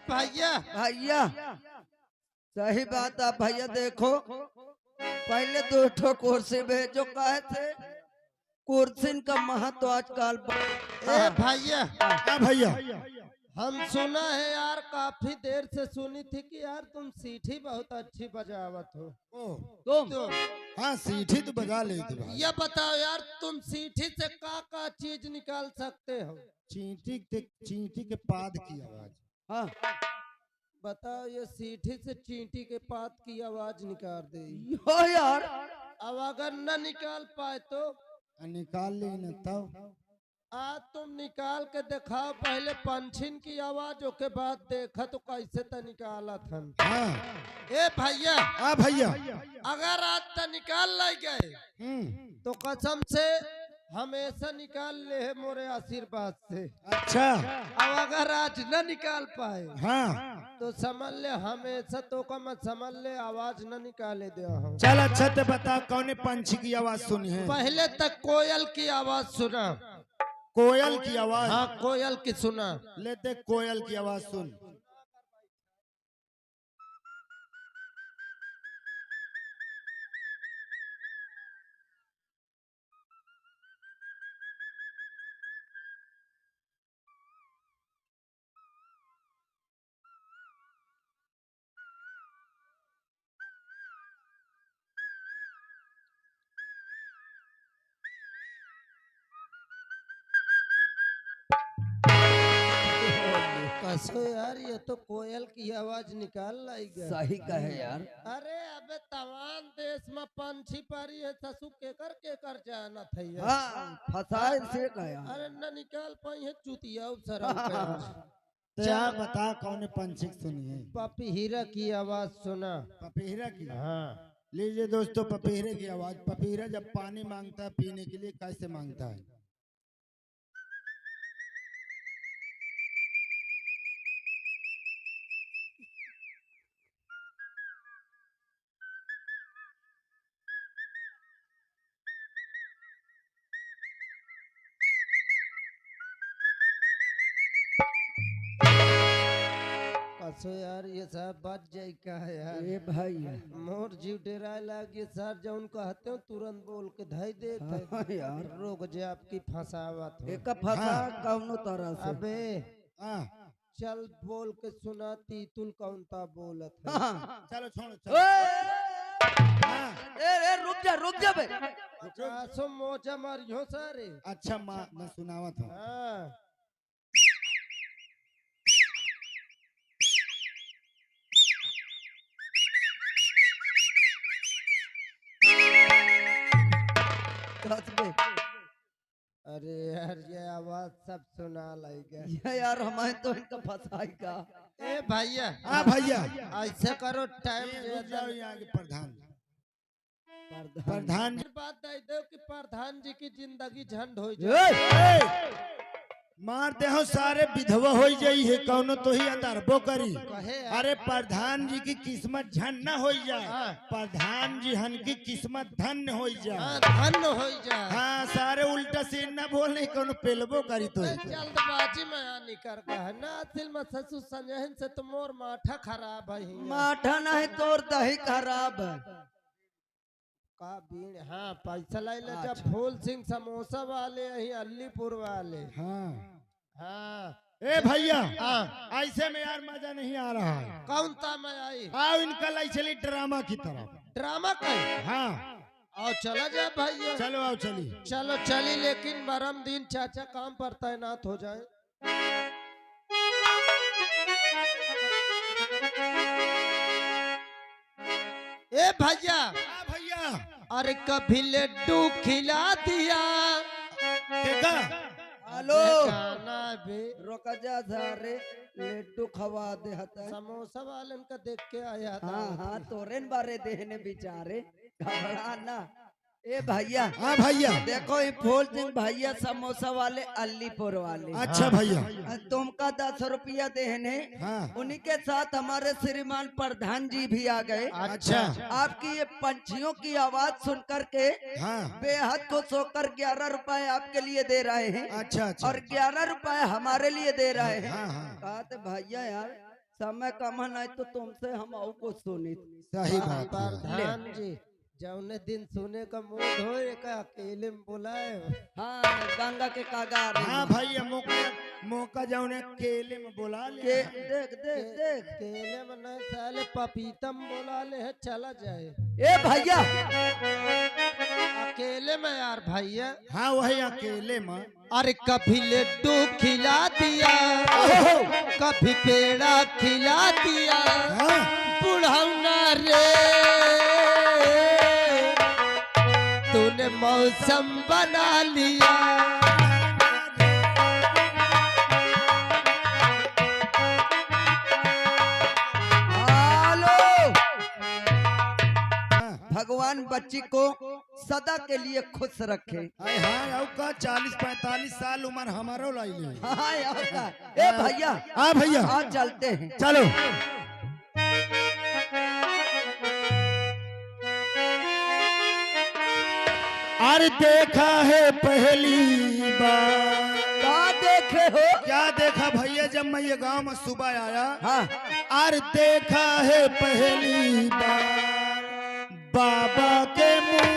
भैया भैया सही बात है भैया। देखो पहले दो ठो कुर्सी भेजो कहे थे, कुर्सी का महत्व आजकल ए भैया हाँ भैया। हम सुना है यार, काफी देर से सुनी थी कि यार तुम सीठी बहुत अच्छी बजावत हो। तुम तो हाँ सीठी तो बजा लेती भाई। ये बताओ यार, तुम सीठी से का चीज निकाल सकते हो? चींटी के पाद की आवाज। हाँ बताओ, ये सीठी से चींटी के पात की आवाज निकाल दे। हो यार। अब अगर न निकाल पाए तो निकाल ली न तब। आज तुम निकाल के दिखाओ पहले पंछिन की आवाज, के बाद देखा तो कैसे त निकाला था। हाँ ए भैया हाँ भैया। अगर आज त निकाल लाई गए तो कसम से हमेशा निकाल ले है मोरे आशीर्वाद से। अच्छा अब अगर आज न निकाल पाए हाँ तो समझ ले हमेशा तो का मत समझ ले, आवाज न निकाले दे हम। चल अच्छा तो बता कौन पंछी की आवाज सुनी है? पहले तक कोयल की आवाज सुना। कोयल की आवाज? हाँ कोयल की सुना। लेते कोयल की आवाज सुन। कसो यार, ये तो कोयल की आवाज निकाल लाई गया। सही कहे यार। अरे अबे तमाम देश में पंछी पारी है, ससु केकर जाना था यार। हाँ फसाए से कहे। अरे न निकाल पाई है चुतिया तो यार बता कौन पंछी की सुनी है? पपीहिरा की आवाज सुना। पपीहरा की? हाँ लीजिए दोस्तों पपीहरे की आवाज। पपीहरा जब पानी मांगता है पीने के लिए कैसे मांगता है? कसो यार, ये सब बात जाए का है यार। ए भैया मोर जीव डेराए लागे सर, जौन कहते हो तुरंत बोल के धई दे हाँ यार। रोक जे आपकी फंसावत हो। एक फसा कौनो तरह से। अबे हाँ चल बोल के सुना, तीतुल कौन ता बोलत है। हाँ। चलो छोड़ ए, चलो। हाँ ए रुक जा बे। कासो मोजा मारियो सारे। अच्छा माँ मैं सुनावत हूँ। हाँ कस बे। अरे यार ये आवाज सब सुना लाएगा। ये यार हमें तो इनका फसाई का। ए भैया हाँ भैया। ऐसे करो, टाइम रुक जाओ यहाँ के प्रधान। प्रधान प्रधान बात दे दो कि प्रधान जी की जिंदगी झंड हो ए, जाए। मारते हो सारे विधवा हो जाई है कौनो तो ही अंदरबो करी। कहे अरे प्रधान जी की किस्मत झन न हो जाए, हाँ। प्रधान जी हन की किस्मत धन्य हो हाँ, जाए। धन्य हो जाए। हाँ सारे उल्टा सीन न बोलने कौनो पेलबो करी तो। जल्दबाजी में आनी कर गया है ना, दिल में ससु संजहन से तो मोर माथा खराब है ही। माठा नहीं तोर दही खराब है। का बीन हाँ पैसा लाई ले जब अच्छा। फूल सिंह समोसा वाले यही अलीपुर वाले। हाँ हाँ ए भैया हाँ ऐसे में यार मजा नहीं आ रहा है। कौन ता मैं आई? आओ इनका लाई चली ड्रामा की तरफ। ड्रामा कहीं हाँ और चला जाए भैया। चलो आओ चली। चलो चली, लेकिन बरम दिन चाचा काम पर तैनात हो जाए। ए भैया हाँ भैया। अरे कभी लड्डू खिला दिया। देखा हेलो गाना बे रोका जा सारे लड्डू खवा दे हता। समोसा वालन का देख के आया था। हाँ हाँ तोरेन बारे देहने बेचारे घबरा ना। ए भैया हाँ भैया। देखो ये फूल सिंह भैया समोसा वाले अलीपुर वाले। अच्छा भैया। तुमका 10 रुपया देने। हाँ उन्हीं के साथ हमारे श्रीमान प्रधान जी भी आ गए। अच्छा। आपकी ये पंछियों की आवाज सुन करके हाँ बेहद खुश होकर 11 रुपए आपके लिए दे रहे हैं। अच्छा अच्छा। और 11 रुपए हमारे लिए दे रहे हैं। हाँ हाँ। कहा तो भैया यार समय कम नहीं तो तुमसे हम और कुछ सुनी। सही बात है। प्रधान जी जौने दिन सुने का मूड हो एक अकेले में बुलाए हो। हाँ गंगा के कागार हाँ भैया मौका जाऊने केले में बुला ले। देख देख देख केले में नहीं साले पपीतम बुला ले है चला जाए ए भैया अकेले में यार भैया। हाँ वही अकेले में। अरे कभी लड्डू खिला दिया कभी पेड़ा खिला दिया हाँ बुढ़ौना रे तूने मौसम बना लिया। भगवान बच्ची को सदा के लिए खुश रखे। अरे हाँ और का 40-45 साल उम्र हमारो लाइले। हाँ और का ए भैया हाँ भैया आज चलते हैं। चलो। अरे देखा है पहली बार। क्या देखे हो? क्या देखा भैया जब मैं ये गांव में सुबह आया। हाँ अरे देखा है पहली बार बाबा के मुंह